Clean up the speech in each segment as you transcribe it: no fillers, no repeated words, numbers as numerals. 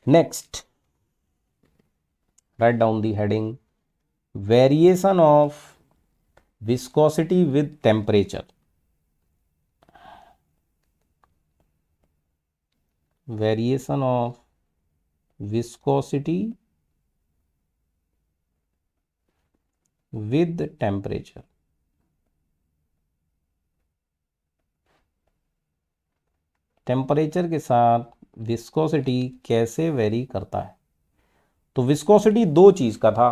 Next, write down the heading variation of viscosity with temperature. Variation of viscosity with temperature. Temperature के साथ viscosity कैसे very करता है। तो विस्कोसिटी दो चीज का था,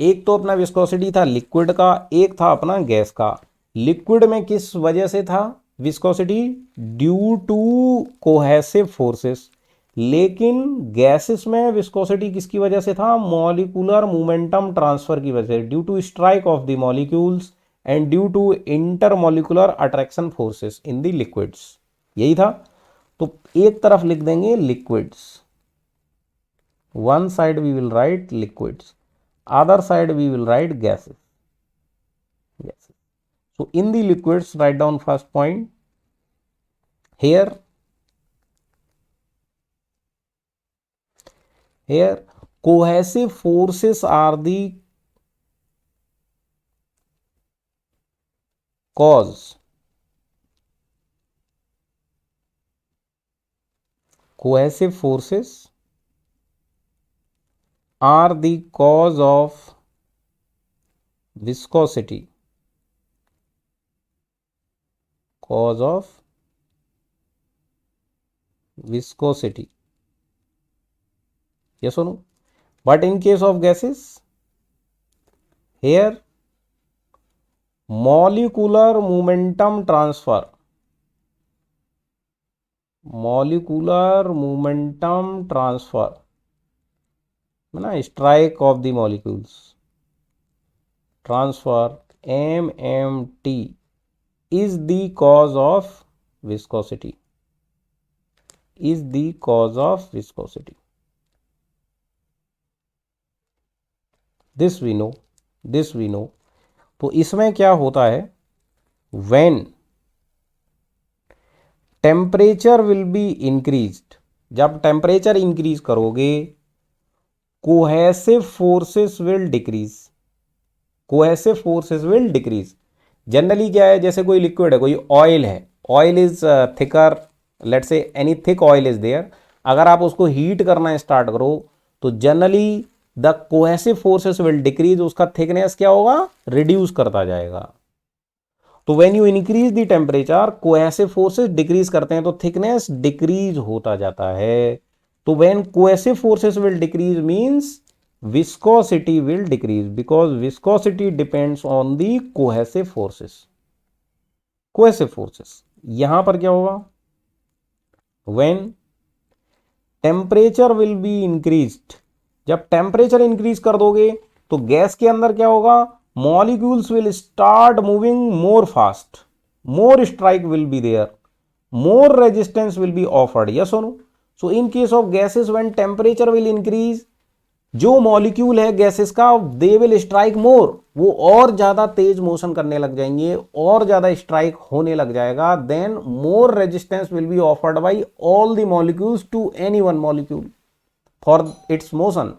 एक तो अपना विस्कोसिटी था लिक्विड का, एक था अपना गैस का। लिक्विड में किस वजह से था viscosity? Due to cohesive forces. लेकिन गैसेस में विस्कोसिटी किसकी वजह से था? मॉलिक्यूलर मोमेंटम ट्रांसफर की वजह से, due to strike of the molecules and due to intermolecular attraction forces in the liquids. यही था। तो एक तरफ लिख देंगे liquids, one side we will write liquids, other side we will write gases. So in the liquids, write down first point here cohesive forces are the cause, cohesive forces are the cause of viscosity, cause of viscosity, yes or no? But in case of gases, here molecular momentum transfer, molecular momentum transfer ना, strike of the molecules transfer MMT is the cause of viscosity, is the cause of viscosity. This we know, this we know. तो इसमें क्या होता है, when temperature will be increased, जब temperature increase करोगे cohesive forces will decrease, cohesive forces will decrease. Generally क्या है, जैसे कोई लिक्विड है, कोई ऑयल है, oil is thicker, let's say any thick oil is there, अगर आप उसको हीट करना स्टार्ट करो तो generally the cohesive forces will decrease, उसका थिकनेस क्या होगा, रिड्यूस करता जाएगा। तो when you increase the temperature cohesive forces decrease करते हैं तो थिकनेस डिक्रीज होता जाता है। तो when cohesive forces will decrease means viscosity will decrease because viscosity depends on the cohesive forces, cohesive forces। यहां पर क्या होगा, when temperature will be increased, जब टेम्परेचर इंक्रीज कर दोगे तो गैस के अंदर क्या होगा, molecules will start moving more fast, more strike will be there, more resistance will be offered, yes और no? So in case of gases when temperature will increase, जो मॉलिक्यूल है गैसेस का दे विल स्ट्राइक मोर, वो और ज्यादा तेज motion करने लग जाएंगे, और ज्यादा स्ट्राइक होने लग जाएगा, then more resistance will be offered by all the molecules to any one molecule for its motion.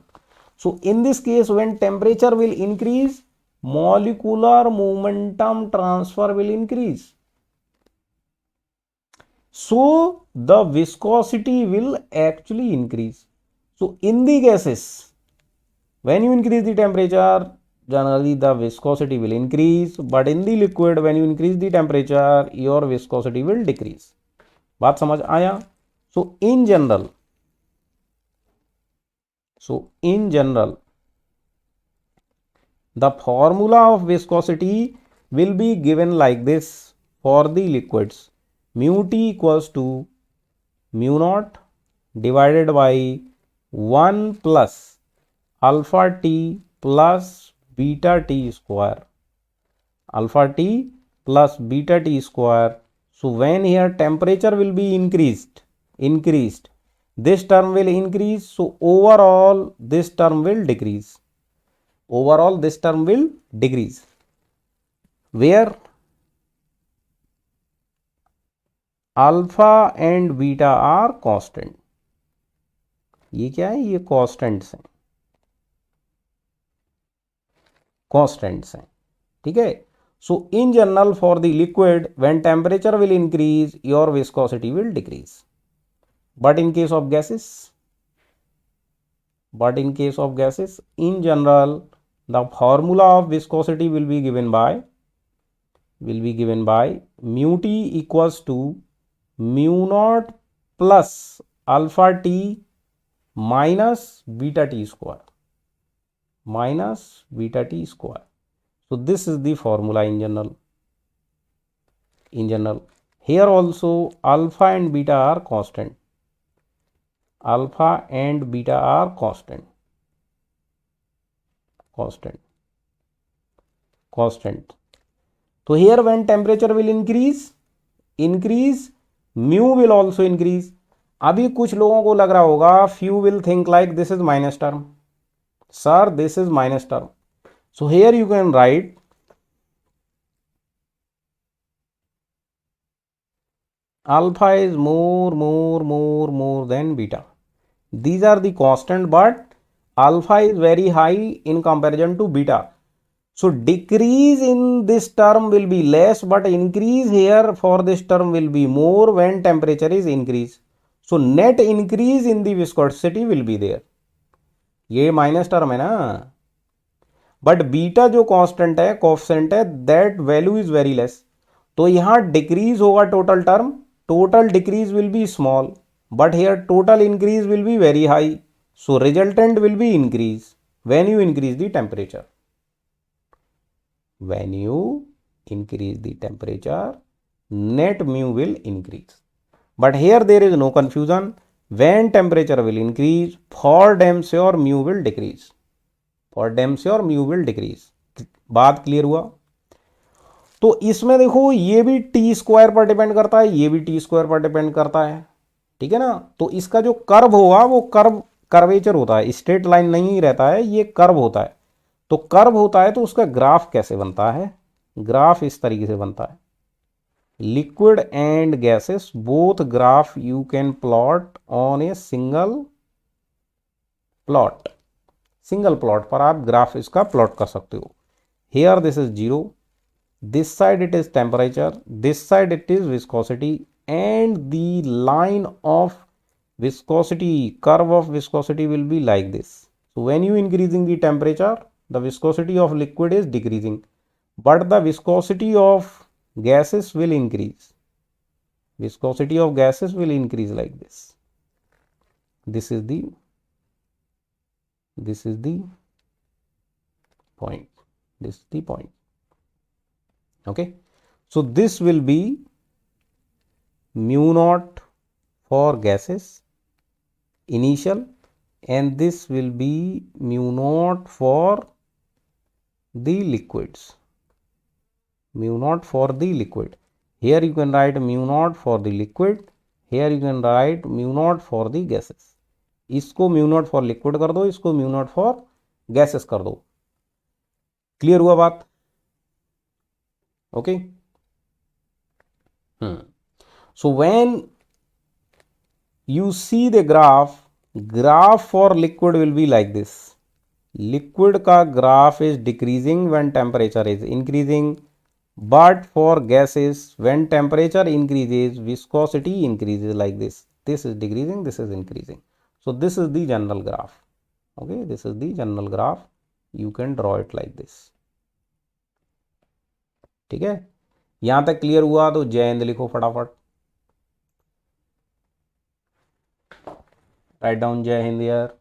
So in this case when temperature will increase molecular momentum transfer will increase, so the viscosity will actually increase. So in the gases when you increase the temperature generally the viscosity will increase, but in the liquid when you increase the temperature your viscosity will decrease। बात समझ आया? so in general the formula of viscosity will be given like this for the liquids, mu T equals to mu naught divided by 1 plus alpha T plus beta T square, alpha T plus beta T square। So when here temperature will be increased, this term will increase, so overall this term will decrease, overall this term will decrease, where alpha and beta are constant, ये क्या है, ये constants हैं, constants हैं, ठीक है। So in general for the liquid when temperature will increase your viscosity will decrease, but in case of gases, in general the formula of viscosity will be given by mu t equals to mu naught plus alpha t minus beta t square, so this is the formula in general. Here also alpha and beta are constant, constant. So here when temperature will increase mu will also increase. अभी कुछ लोगों को लग रहा होगा, few will think like this is minus term, sir this is minus term. So here you can write alpha is more than beta. These are the constant, but alpha is very high in comparison to beta. So decrease in this term will be less, but increase here for this term will be more when temperature is increased. So net increase in the viscosity will be there. ये minus term है ना, but beta जो constant है, coefficient है, that value is very less. तो यहां decrease होगा total term, total decrease will be small, but here total increase will be very high. So resultant will be increase when you increase the temperature. When you increase the temperature, net mu will increase. But here there is no confusion. When temperature will increase, for damn sure mu will decrease. बात clear हुआ? तो इसमें देखो ये भी T square पर depend करता है, ये भी टी स्क्वायर पर डिपेंड करता है, ठीक है ना. तो इसका जो कर्व होगा वो कर्वेचर होता है, स्ट्रेट लाइन नहीं रहता है, ये कर्व होता है. तो कर्व होता है तो उसका ग्राफ कैसे बनता है? ग्राफ इस तरीके से बनता है. Liquid and gases both graph you can plot on a single plot पर आप ग्राफ इसका प्लॉट कर सकते हो. Here this is 0, this side it is temperature, this side it is viscosity, and the line of viscosity, curve of viscosity will be like this. So when you increasing the temperature, the viscosity of liquid is decreasing, but the viscosity of gases will increase. Like this. This is the point. Okay, so this will be mu naught for gases initial, and this will be mu naught for the liquids. Here you can write mu naught for the liquid, here you can write mu naught for the gases. इसको mu naught for liquid कर दो, इसको mu naught for gases कर दो. Clear हुआ बात? Okay. So when you see the graph for liquid will be like this. Liquid का graph is decreasing when temperature is increasing, but for gases when temperature increases viscosity increases like this. This is decreasing, this is increasing. So this is the general graph. Okay, this is the general graph. You can draw it like this. ठीक है, यहां तक clear हुआ तो जय हिंद लिखो फटाफट. Write down जय हिंद यार.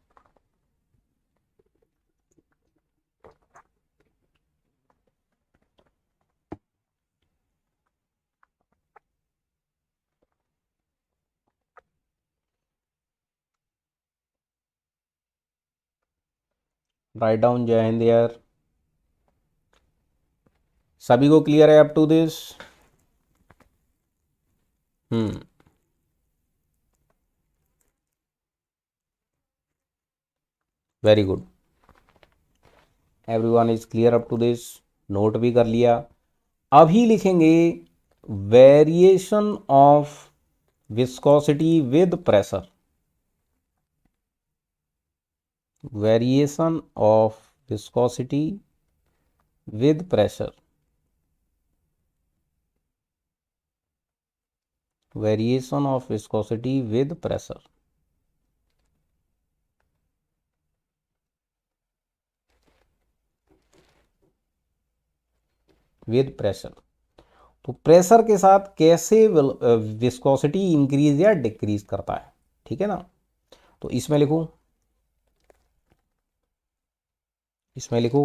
राइट डाउन जय हिंद यार. सभी को क्लियर है up to this? Very good, everyone is clear up to this. Note भी कर लिया. अभी लिखेंगे variation of viscosity with pressure. variation of viscosity with pressure, variation of viscosity with pressure. With pressure, तो प्रेशर के साथ कैसे विस्कोसिटी इंक्रीज या डिक्रीज करता है, ठीक है ना। तो इसमें लिखो, इसमें लिखो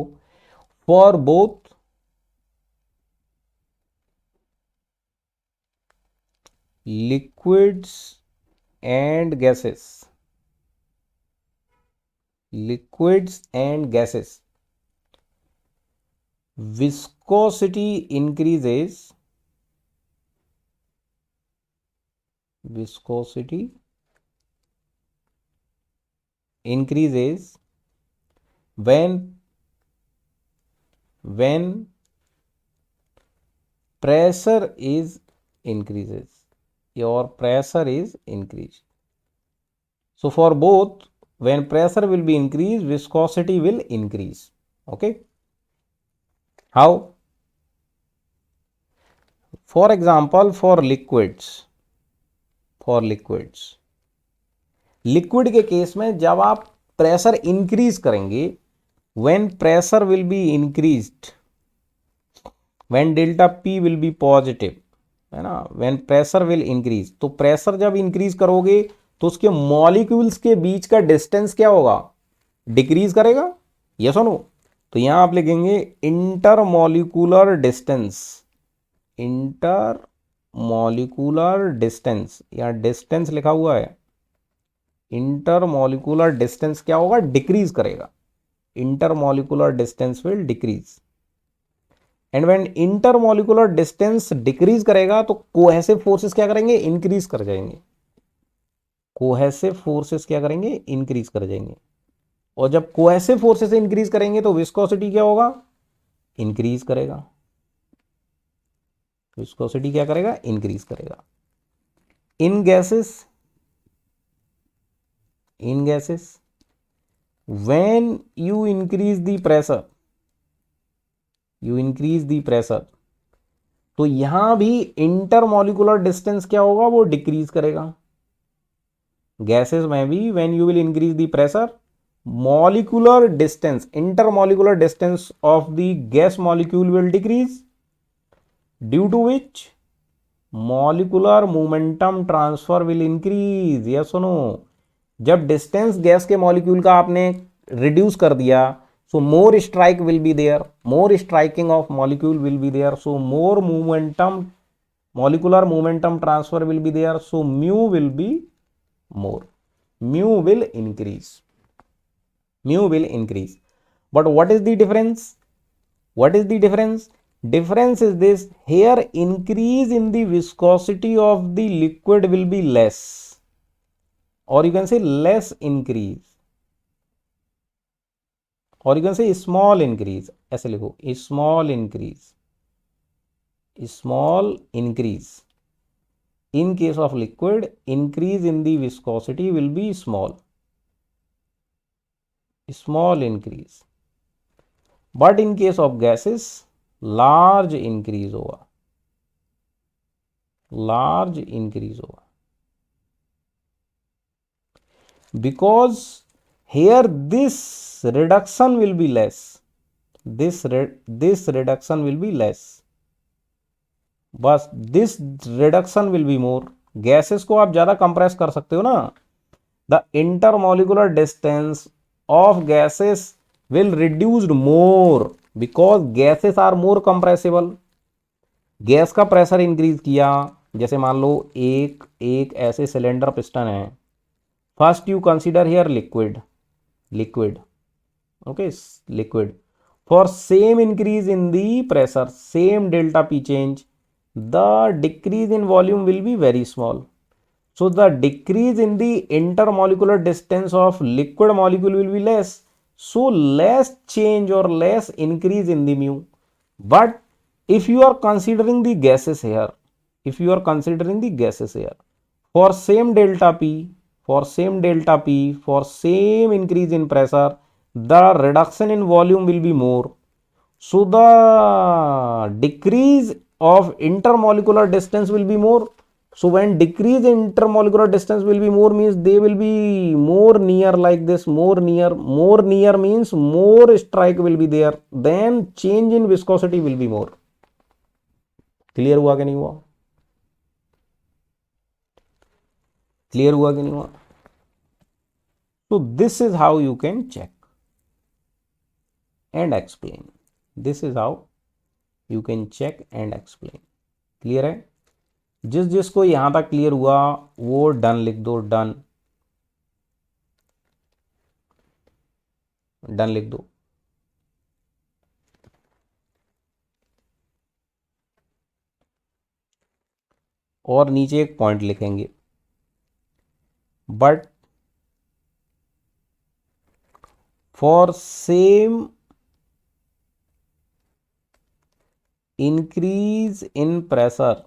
for both liquids and gases, liquids and gases viscosity increases, viscosity increases when pressure is increases, your pressure is increased. So for both, when pressure will be increased, viscosity will increase. Okay, how? For example, for liquids, for liquids, liquid के case में जब आप pressure increase करेंगे, when pressure will be increased, when delta P will be positive, है ना, when pressure will increase, तो pressure जब increase करोगे तो उसके मॉलिक्यूल्स के बीच का डिस्टेंस क्या होगा, डिक्रीज करेगा, यस और नो। तो यहां आप लिखेंगे inter molecular distance, inter molecular distance, यहां डिस्टेंस लिखा हुआ है, इंटर मॉलिक्यूलर डिस्टेंस क्या होगा, डिक्रीज करेगा, inter molecular distance will decrease. And when inter molecular distance decrease करेगा तो कोहेसिव फोर्सेस क्या करेंगे, इंक्रीज कर जाएंगे, कोहेसिव फोर्सेस क्या करेंगे, इंक्रीज कर जाएंगे। और जब कोहेसिव फोर्सेस इंक्रीज करेंगे तो विस्कोसिटी क्या होगा, इंक्रीज करेगा, विस्कोसिटी क्या करेगा, इंक्रीज करेगा। In gases, in gases when you increase the pressure, you increase the pressure, तो यहां भी इंटरमॉलिक्यूलर डिस्टेंस क्या होगा, वो डिक्रीज करेगा। गैसेस में भी when you will increase the pressure, molecular distance, intermolecular distance of the gas molecule will decrease, due to which molecular momentum transfer will increase, yes or no। जब distance gas के molecule का आपने reduce कर दिया, so more strike will be there, more striking of molecule will be there, so more momentum, molecular momentum transfer will be there, so mu will be more, mu will increase, mu will increase. But what is the difference, what is the difference, difference is this, here increase in the viscosity of the liquid will be less, or you can say less increase, or you can say small increase, ऐसे लिखो small increase, small increase. In case of liquid, increase in the viscosity will be small, small increase. But in case of gases, large increase होगा, large increase होगा, because here this reduction will be less, this reduction will be less, बस this reduction will be more. Gases को आप ज्यादा compress कर सकते हो ना, the intermolecular distance of gases will reduced more because gases are more compressible. Gas का pressure increase किया, जैसे मान लो एक एक ऐसे सिलेंडर पिस्टन है, first you consider here liquid, liquid, okay, liquid, for same increase in the pressure, same delta P change, the decrease in volume will be very small. So the decrease in the intermolecular distance of liquid molecule will be less. So less change or less increase in the mu. But if you are considering the gases here, if you are considering the gases here, for same delta P, for same delta P, for same increase in pressure, the reduction in volume will be more. So the decrease of intermolecular distance will be more. So when decrease in intermolecular distance will be more means they will be more near like this, more near means more strike will be there, then change in viscosity will be more. Clear हुआ कि नहीं हुआ? Clear हुआ कि नहीं हुआ? So this is how you can check and explain. This is how you can check and explain. Clear है? जिसको यहां तक क्लियर हुआ वो डन लिख दो, डन, डन लिख दो. और नीचे एक पॉइंट लिखेंगे, but for same increase in pressure,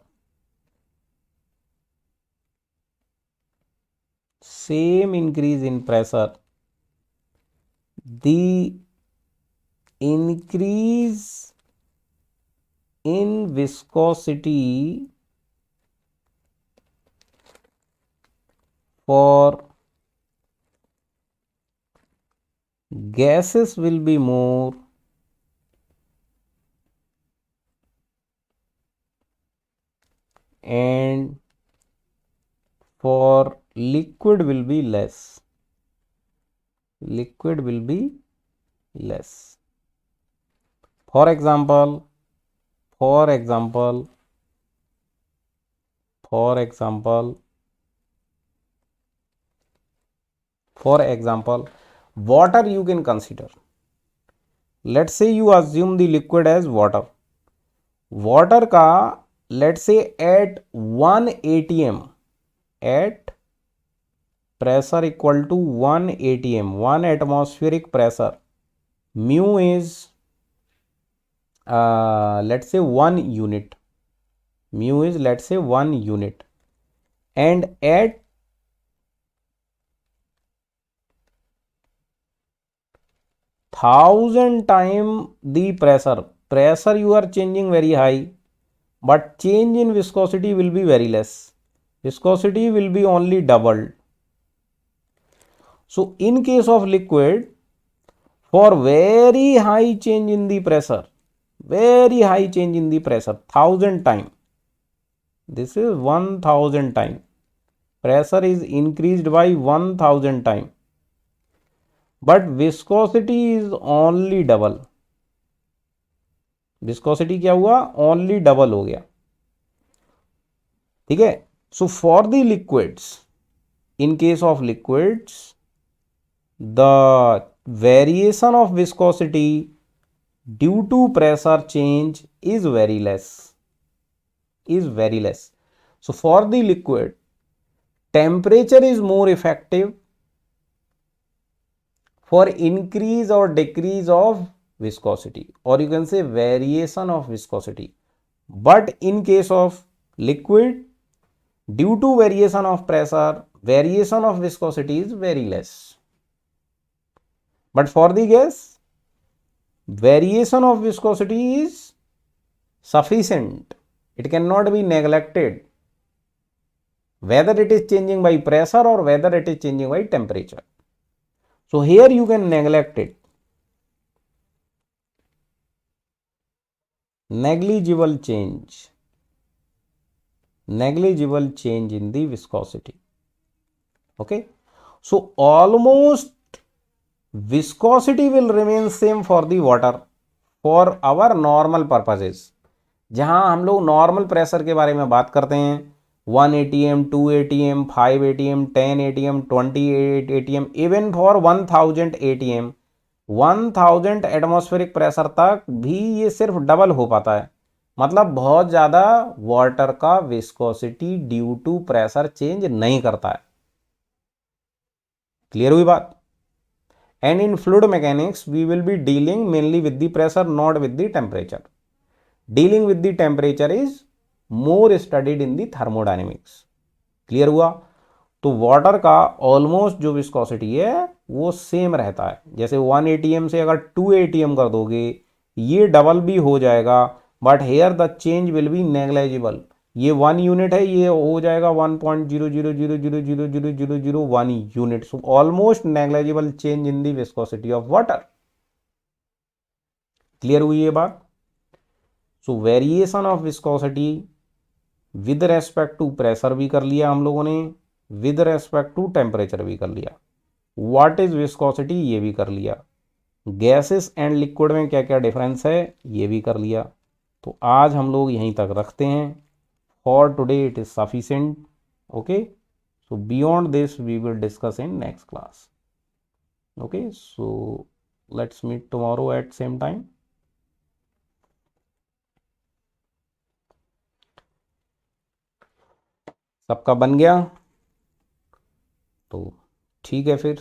same increase in pressure, the increase in viscosity for gases will be more and for liquid will be less. Liquid will be less. For example, water you can consider. Let's say you assume the liquid as water. Water का let's say at 1 atm, at pressure equal to 1 atm, 1 atmospheric pressure, mu is let's say 1 unit, mu is let's say 1 unit, and at 1000 time the pressure you are changing very high, but change in viscosity will be very less. Viscosity will be only doubled. So in case of liquid, for very high change in the pressure, 1000 time, this is 1000 time, pressure is increased by 1000 time, but viscosity is only double. Viscosity क्या हुआ? Only double हो गया. ठीक है? So for the liquids, in case of liquids, the variation of viscosity due to pressure change is very less. So for the liquid, temperature is more effective for increase or decrease of viscosity, or you can say variation of viscosity. But in case of liquid, due to variation of pressure, variation of viscosity is very less. But for the gas, variation of viscosity is sufficient. It cannot be neglected, whether it is changing by pressure or whether it is changing by temperature. So here you can neglect it. Negligible change in the viscosity. Okay, so almost viscosity will remain same for the water for our normal purposes. जहां हम लोग normal pressure के बारे में बात करते हैं, 1 atm, 2 atm, 5 atm, 10 atm, 28 atm, even for 1000 atm, 1000 atmospheric pressure तक भी ये सिर्फ डबल हो पाता है. मतलब बहुत ज़्यादा वाटर का viscosity due to pressure change नहीं करता है. क्लियर हुई बात? And in fluid mechanics we will be dealing mainly with the pressure, not with the temperature. Dealing with the temperature is more studied in the thermodynamics. Clear हुआ? तो water का almost जो viscosity है वो same रहता है। जैसे 1 ATM से अगर 2 एटीएम कर दोगे ये डबल भी हो जाएगा, but here the change will be negligible. ये 1 यूनिट है, ये हो जाएगा 1.0000000001 unit. So almost negligible change in the viscosity of water. Clear हुई ये बात? So variation of viscosity with respect to pressure भी कर लिया हम लोगों ने, विद रेस्पेक्ट टू टेम्परेचर भी कर लिया, व्हाट इज विस्कोसिटी ये भी कर लिया, गैसेस एंड लिक्विड में क्या क्या डिफरेंस है ये भी कर लिया। तो आज हम लोग यहीं तक रखते हैं। For today it is sufficient. Okay, so beyond this we will discuss in next class. Okay, so let's meet tomorrow at same time. सबका बन गया? तो ठीक है फिर।